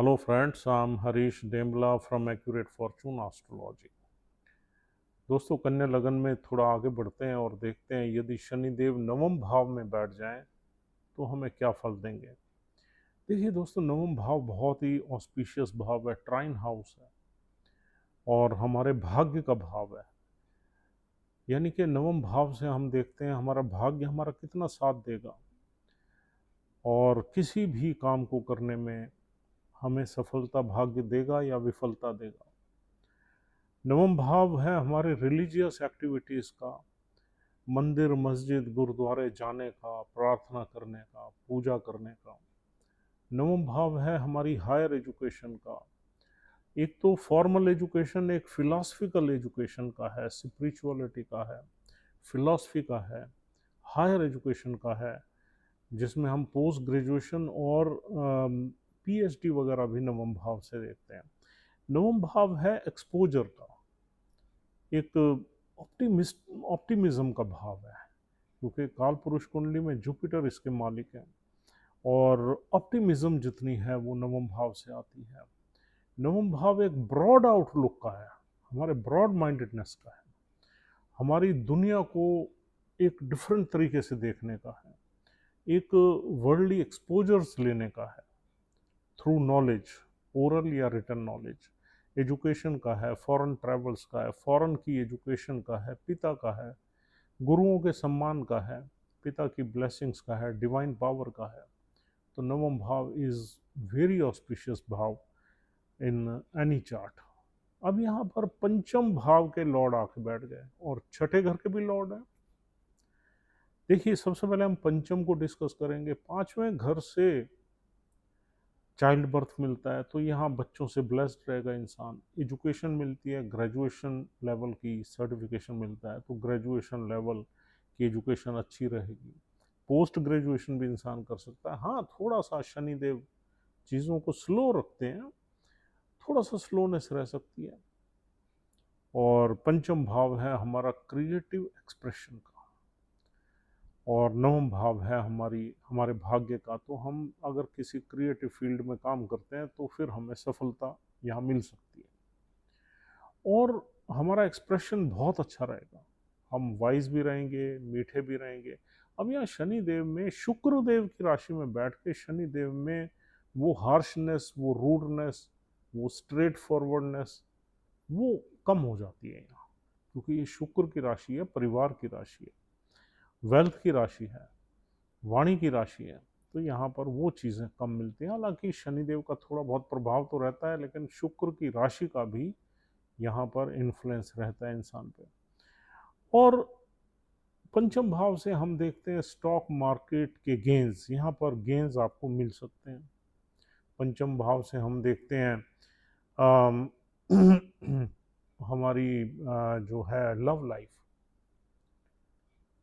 Hello friends, I'm Harish Dembla from Accurate Fortune Astrology। दोस्तों, कन्या लगन में थोड़ा आगे बढ़ते हैं और देखते हैं यदि शनिदेव नवम भाव में बैठ जाएं तो हमें क्या फल देंगे। देखिए दोस्तों, नवम भाव बहुत ही ऑस्पिशियस भाव है, ट्राइन हाउस है और हमारे भाग्य का भाव है। यानी कि नवम भाव से हम देखते हैं हमारा भाग्य हमारा कितना साथ देगा और किसी भी काम को करने में हमें सफलता भाग्य देगा या विफलता देगा। नवम भाव है हमारे रिलीजियस एक्टिविटीज़ का, मंदिर मस्जिद गुरुद्वारे जाने का, प्रार्थना करने का, पूजा करने का। नवम भाव है हमारी हायर एजुकेशन का। एक तो फॉर्मल एजुकेशन, एक फिलॉसफिकल एजुकेशन का है, स्पिरिचुअलिटी का है, फिलॉसफी का है, हायर एजुकेशन का है, जिसमें हम पोस्ट ग्रेजुएशन और पीएचडी वगैरह भी नवम भाव से देखते हैं। नवम भाव है एक्सपोजर का, एक ऑप्टिमिज्म का भाव है, क्योंकि काल पुरुष कुंडली में जुपिटर इसके मालिक हैं और ऑप्टिमिज्म जितनी है वो नवम भाव से आती है। नवम भाव एक ब्रॉड आउटलुक का है, हमारे ब्रॉड माइंडेडनेस का है, हमारी दुनिया को एक डिफरेंट तरीके से देखने का है, एक वर्ल्डली एक्सपोजर्स लेने का है थ्रू नॉलेज, ओरल या रिटन नॉलेज। एजुकेशन का है, फॉरेन ट्रैवल्स का है, फॉरेन की एजुकेशन का है, पिता का है, गुरुओं के सम्मान का है, पिता की ब्लेसिंग्स का है, डिवाइन पावर का है। तो नवम भाव इज वेरी ऑस्पिशियस भाव इन एनी चार्ट। अब यहाँ पर पंचम भाव के लॉर्ड आके बैठ गए और छठे घर के भी लॉर्ड हैं। देखिए, सबसे पहले हम पंचम को डिस्कस करेंगे। पांचवें घर से चाइल्ड बर्थ मिलता है, तो यहाँ बच्चों से ब्लेस्ड रहेगा इंसान। एजुकेशन मिलती है, ग्रेजुएशन लेवल की सर्टिफिकेशन मिलता है, तो ग्रेजुएशन लेवल की एजुकेशन अच्छी रहेगी। पोस्ट ग्रेजुएशन भी इंसान कर सकता है। हाँ, थोड़ा सा शनिदेव चीज़ों को स्लो रखते हैं, थोड़ा सा स्लोनेस रह सकती है। और पंचम भाव है हमारा क्रिएटिव एक्सप्रेशन का और नवम भाव है हमारे भाग्य का। तो हम अगर किसी क्रिएटिव फील्ड में काम करते हैं तो फिर हमें सफलता यहाँ मिल सकती है और हमारा एक्सप्रेशन बहुत अच्छा रहेगा, हम वाइज भी रहेंगे, मीठे भी रहेंगे। अब यहाँ शनि देव में, शुक्र देव की राशि में बैठ के शनि देव में वो हार्शनेस, वो रूडनेस, वो स्ट्रेट फॉरवर्डनेस वो कम हो जाती है यहाँ, क्योंकि ये शुक्र की राशि है, परिवार की राशि है, वेल्थ की राशि है, वाणी की राशि है। तो यहाँ पर वो चीज़ें कम मिलती हैं। हालांकि शनिदेव का थोड़ा बहुत प्रभाव तो रहता है, लेकिन शुक्र की राशि का भी यहाँ पर इन्फ्लुएंस रहता है इंसान पे। और पंचम भाव से हम देखते हैं स्टॉक मार्केट के गेंस, यहाँ पर गेंस आपको मिल सकते हैं। पंचम भाव से हम देखते हैं अम, हमारी जो है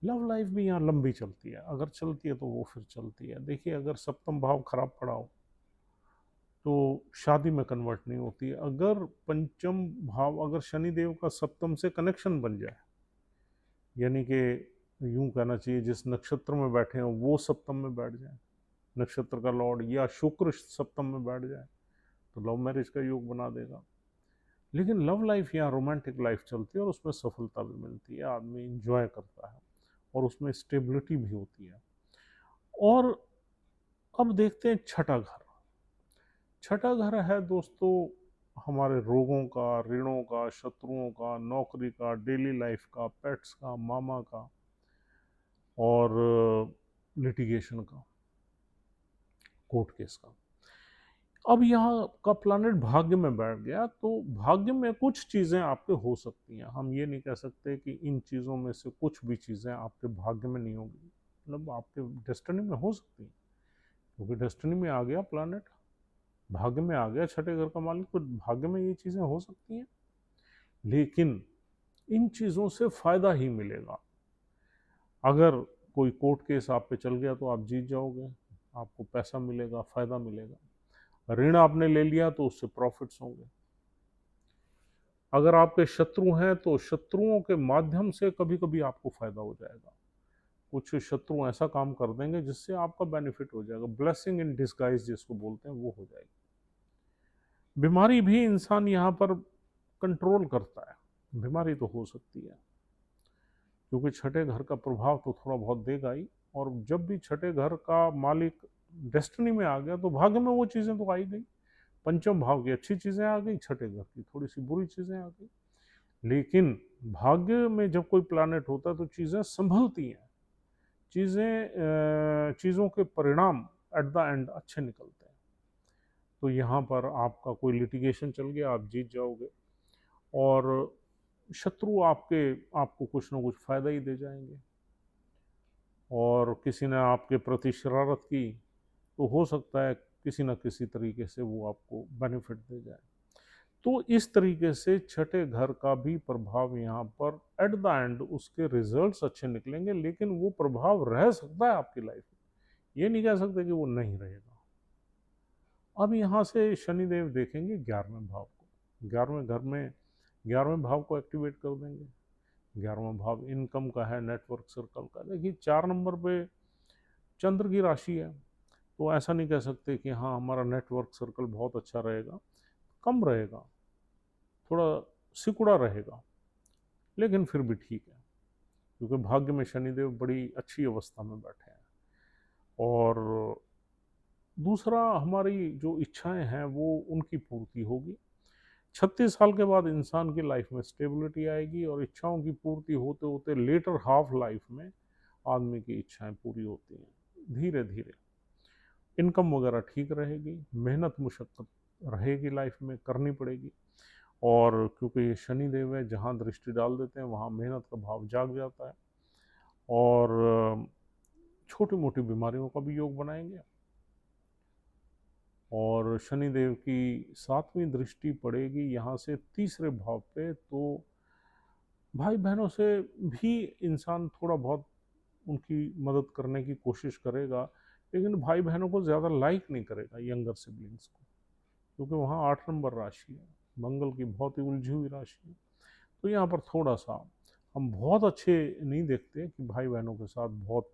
लव लाइफ भी यहाँ लंबी चलती है। अगर चलती है तो वो फिर चलती है। देखिए, अगर सप्तम भाव खराब पड़ा हो तो शादी में कन्वर्ट नहीं होती है। अगर पंचम भाव, अगर शनिदेव का सप्तम से कनेक्शन बन जाए, यानी कि यूं कहना चाहिए जिस नक्षत्र में बैठे हैं वो सप्तम में बैठ जाए, नक्षत्र का लॉर्ड, या शुक्र सप्तम में बैठ जाए, तो लव मैरिज का योग बना देगा। लेकिन लव लाइफ यहाँ रोमांटिक लाइफ चलती है और उसमें सफलता भी मिलती है, आदमी इंजॉय करता है और उसमें स्टेबिलिटी भी होती है। और अब देखते हैं छठा घर। छठा घर है दोस्तों हमारे रोगों का, ऋणों का, शत्रुओं का, नौकरी का, डेली लाइफ का, पेट्स का, मामा का और लिटिगेशन का, कोर्ट केस का। अब यहाँ का प्लानिट भाग्य में बैठ गया, तो भाग्य में कुछ चीज़ें आपके हो सकती हैं। हम ये नहीं कह सकते कि इन चीज़ों में से कुछ भी चीज़ें आपके भाग्य में नहीं होगी, मतलब आपके डेस्टिनी में हो सकती हैं, क्योंकि डेस्टिनी में आ गया प्लानिट, भाग्य में आ गया छठे घर का मालिक, तो भाग्य में ये चीज़ें हो सकती हैं। लेकिन इन चीज़ों से फ़ायदा ही मिलेगा। अगर कोई कोर्ट केस आप पे चल गया तो आप जीत जाओगे, आपको पैसा मिलेगा, फ़ायदा मिलेगा। ऋण आपने ले लिया तो उससे प्रॉफिट्स होंगे। अगर आपके शत्रु हैं तो शत्रुओं के माध्यम से कभी कभी आपको फ़ायदा हो जाएगा। कुछ शत्रु ऐसा काम कर देंगे जिससे आपका बेनिफिट हो जाएगा, ब्लेसिंग इन डिस्गाइज जिसको बोलते हैं वो हो जाएगी। बीमारी भी इंसान यहाँ पर कंट्रोल करता है, बीमारी तो हो सकती है, क्योंकि छठे घर का प्रभाव तो थोड़ा बहुत देगा ही। और जब भी छठे घर का मालिक डेस्टिनी में आ गया तो भाग्य में वो चीज़ें तो आ ही गई। पंचम भाव की अच्छी चीज़ें आ गई, छठे घर की थोड़ी सी बुरी चीज़ें आ गई। लेकिन भाग्य में जब कोई प्लानेट होता है तो चीज़ें संभलती हैं, चीज़ों के परिणाम एट द एंड अच्छे निकलते हैं। तो यहाँ पर आपका कोई लिटिगेशन चल गया, आप जीत जाओगे, और शत्रु आपको कुछ ना कुछ फ़ायदा ही दे जाएंगे। और किसी ने आपके प्रति शरारत की तो हो सकता है किसी न किसी तरीके से वो आपको बेनिफिट दे जाए। तो इस तरीके से छठे घर का भी प्रभाव यहाँ पर एट द एंड उसके रिजल्ट्स अच्छे निकलेंगे, लेकिन वो प्रभाव रह सकता है आपकी लाइफ में, ये नहीं कह सकते कि वो नहीं रहेगा। अब यहाँ से शनिदेव देखेंगे 11वें भाव को, 11वें भाव को एक्टिवेट कर देंगे। 11वां भाव इनकम का है, नेटवर्क सर्कल का। देखिए 4 नंबर पे चंद्र की राशि है, तो ऐसा नहीं कह सकते कि हाँ हमारा नेटवर्क सर्कल बहुत अच्छा रहेगा, कम रहेगा, थोड़ा सिकुड़ा रहेगा, लेकिन फिर भी ठीक है, क्योंकि भाग्य में शनिदेव बड़ी अच्छी अवस्था में बैठे हैं। और दूसरा, हमारी जो इच्छाएं हैं वो उनकी पूर्ति होगी। 36 साल के बाद इंसान की लाइफ में स्टेबिलिटी आएगी, और इच्छाओं की पूर्ति होते होते लेटर हाफ लाइफ में आदमी की इच्छाएं पूरी होती हैं धीरे धीरे। इनकम वगैरह ठीक रहेगी, मेहनत मुशक्क़त रहेगी, लाइफ में करनी पड़ेगी। और क्योंकि ये शनिदेव है, जहाँ दृष्टि डाल देते हैं वहाँ मेहनत का भाव जाग जाता है, और छोटी मोटी बीमारियों का भी योग बनाएंगे। और शनिदेव की 7वीं दृष्टि पड़ेगी यहाँ से तीसरे भाव पे, तो भाई बहनों से भी इंसान थोड़ा बहुत उनकी मदद करने की कोशिश करेगा, लेकिन भाई बहनों को ज़्यादा लाइक नहीं करेगा, यंगर सिबलिंग्स को, क्योंकि वहाँ 8 नंबर राशि है, मंगल की बहुत ही उलझी हुई राशि है। तो यहाँ पर थोड़ा सा हम बहुत अच्छे नहीं देखते कि भाई बहनों के साथ बहुत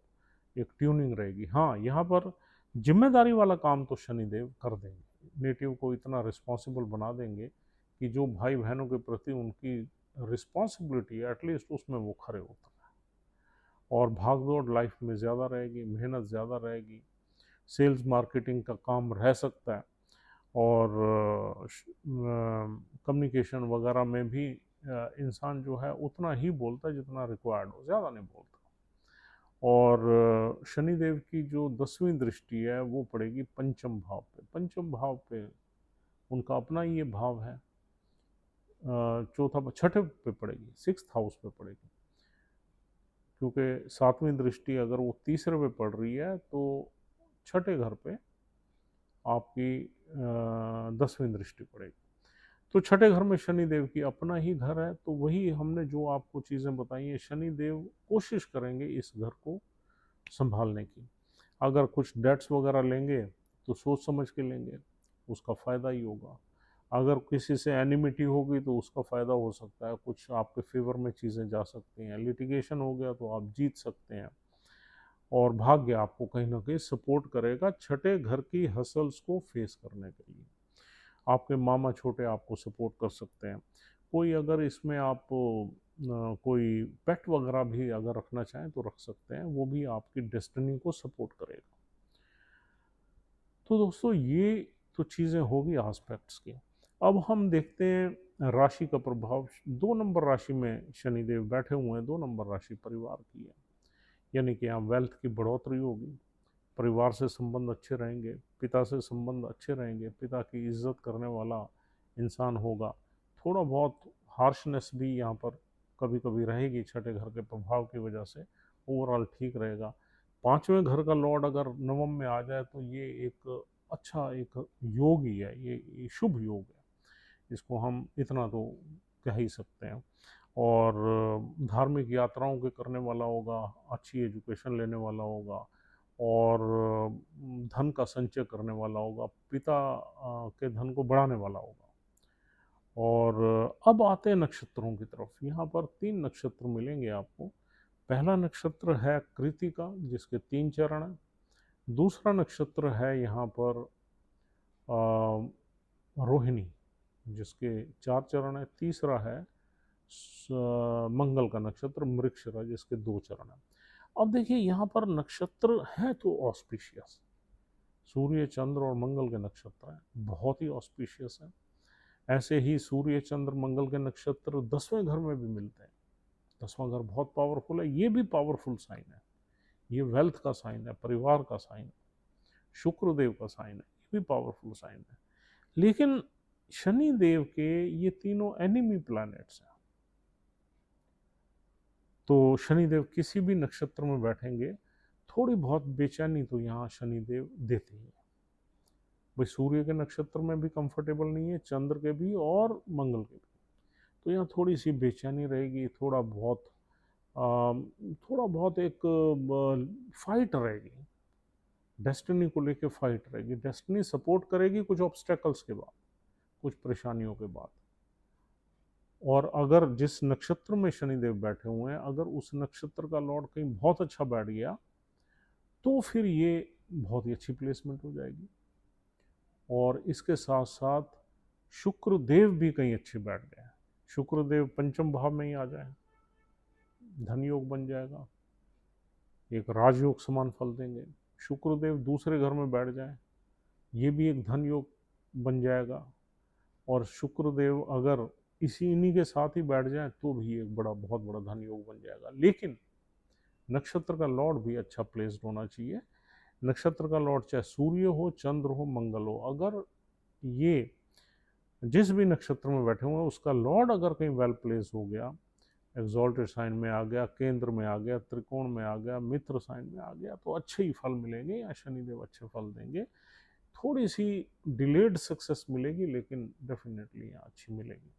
एक ट्यूनिंग रहेगी। हाँ, यहाँ पर जिम्मेदारी वाला काम तो शनिदेव कर देंगे, नेटिव को इतना रिस्पॉन्सिबल बना देंगे कि जो भाई बहनों के प्रति उनकी रिस्पॉन्सिबिलिटी है एटलीस्ट उसमें वो खरे उतर हैं। और भागदौड़ लाइफ में ज़्यादा रहेगी, मेहनत ज़्यादा रहेगी, सेल्स मार्केटिंग का काम रह सकता है, और कम्युनिकेशन वगैरह में भी इंसान जो है उतना ही बोलता है जितना रिक्वायर्ड हो, ज़्यादा नहीं बोलता। और शनिदेव की जो 10वीं दृष्टि है वो पड़ेगी पंचम भाव पे। पंचम भाव पे उनका अपना ही ये भाव है, छठे पे पड़ेगी, 6th हाउस पे पड़ेगी, क्योंकि 7वीं दृष्टि अगर वो तीसरे पे पड़ रही है तो छठे घर पे आपकी 10वीं दृष्टि पड़ेगी। तो छठे घर में शनिदेव की अपना ही घर है, तो वही हमने जो आपको चीज़ें बताई हैं, शनिदेव कोशिश करेंगे इस घर को संभालने की। अगर कुछ डेट्स वगैरह लेंगे तो सोच समझ के लेंगे, उसका फ़ायदा ही होगा। अगर किसी से एनिमिटी होगी तो उसका फ़ायदा हो सकता है, कुछ आपके फेवर में चीज़ें जा सकती हैं। लिटिगेशन हो गया तो आप जीत सकते हैं, और भाग्य आपको कहीं ना कहीं सपोर्ट करेगा छठे घर की हसल्स को फेस करने के लिए। आपके मामा छोटे आपको सपोर्ट कर सकते हैं। कोई अगर इसमें आप कोई पेट वगैरह भी अगर रखना चाहें तो रख सकते हैं, वो भी आपकी डेस्टिनी को सपोर्ट करेगा। तो दोस्तों ये तो चीज़ें होगी एस्पेक्ट्स की। अब हम देखते हैं राशि का प्रभाव। 2 नंबर राशि में शनिदेव बैठे हुए हैं, 2 नंबर राशि परिवार की है, यानी कि यहाँ वेल्थ की बढ़ोतरी होगी, परिवार से संबंध अच्छे रहेंगे, पिता से संबंध अच्छे रहेंगे, पिता की इज्जत करने वाला इंसान होगा। थोड़ा बहुत हार्शनेस भी यहाँ पर कभी कभी रहेगी छठे घर के प्रभाव की वजह से, ओवरऑल ठीक रहेगा। 5वें घर का लॉर्ड अगर नवम में आ जाए तो ये एक अच्छा एक योग ही है, ये शुभ योग है, इसको हम इतना तो कह ही सकते हैं। और धार्मिक यात्राओं के करने वाला होगा, अच्छी एजुकेशन लेने वाला होगा, और धन का संचय करने वाला होगा, पिता के धन को बढ़ाने वाला होगा। और अब आते हैं नक्षत्रों की तरफ। यहाँ पर 3 नक्षत्र मिलेंगे आपको। पहला नक्षत्र है कृतिका, जिसके 3 चरण हैं। दूसरा नक्षत्र है यहाँ पर रोहिणी, जिसके 4 चरण है। तीसरा है मंगल का नक्षत्र मृगशिरा, जिसके 2 चरण है। अब देखिए यहाँ पर नक्षत्र हैं तो ऑस्पिशियस, सूर्य चंद्र और मंगल के नक्षत्र हैं, बहुत ही ऑस्पिशियस हैं। ऐसे ही सूर्य चंद्र मंगल के नक्षत्र 10वें घर में भी मिलते हैं। 10वां घर बहुत पावरफुल है, ये भी पावरफुल साइन है, ये वेल्थ का साइन है, परिवार का साइन है, शुक्रदेव का साइन है, ये भी पावरफुल साइन है। लेकिन शनि देव के ये तीनों एनिमी प्लैनेट्स हैं, तो शनिदेव किसी भी नक्षत्र में बैठेंगे थोड़ी बहुत बेचैनी तो यहाँ शनिदेव देते ही हैं। भाई सूर्य के नक्षत्र में भी कंफर्टेबल नहीं है, चंद्र के भी और मंगल के भी, तो यहाँ थोड़ी सी बेचैनी रहेगी, थोड़ा बहुत एक फाइट रहेगी, डेस्टिनी को लेके फाइट रहेगी। डेस्टिनी सपोर्ट करेगी कुछ ऑब्स्टेकल्स के बाद, कुछ परेशानियों के बाद। और अगर जिस नक्षत्र में शनिदेव बैठे हुए हैं, अगर उस नक्षत्र का लॉर्ड कहीं बहुत अच्छा बैठ गया तो फिर ये बहुत ही अच्छी प्लेसमेंट हो जाएगी। और इसके साथ साथ शुक्रदेव भी कहीं अच्छे बैठ गए, शुक्रदेव पंचम भाव में ही आ जाए, धन योग बन जाएगा, एक राजयोग समान फल देंगे। शुक्रदेव दूसरे घर में बैठ जाए, ये भी एक धन योग बन जाएगा। और शुक्रदेव अगर इन्हीं के साथ ही बैठ जाए तो भी एक बहुत बड़ा धन योग बन जाएगा। लेकिन नक्षत्र का लॉर्ड भी अच्छा प्लेस्ड होना चाहिए। नक्षत्र का लॉर्ड चाहे सूर्य हो, चंद्र हो, मंगल हो, अगर ये जिस भी नक्षत्र में बैठे हुए हैं उसका लॉर्ड अगर कहीं वेल प्लेस हो गया, एग्जॉल्टेड साइन में आ गया, केंद्र में आ गया, त्रिकोण में आ गया, मित्र साइन में आ गया, तो अच्छे ही फल मिलेंगे, या शनिदेव अच्छे फल देंगे। थोड़ी सी डिलेड सक्सेस मिलेगी लेकिन डेफिनेटली यहाँ अच्छी मिलेगी।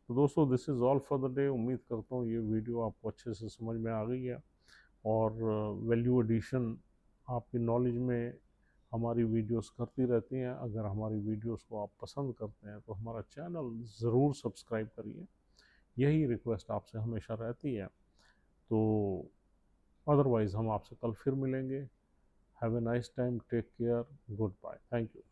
तो दोस्तों this is all for the day. उम्मीद करता हूँ ये वीडियो आपको अच्छे से समझ में आ गई है, और वैल्यू एडिशन आपकी नॉलेज में हमारी वीडियोस करती रहती हैं। अगर हमारी वीडियोस को आप पसंद करते हैं तो हमारा चैनल ज़रूर सब्सक्राइब करिए, यही रिक्वेस्ट आपसे हमेशा रहती है। तो अदरवाइज़ हम आपसे कल फिर मिलेंगे। Have a nice time, take care, goodbye, thank you.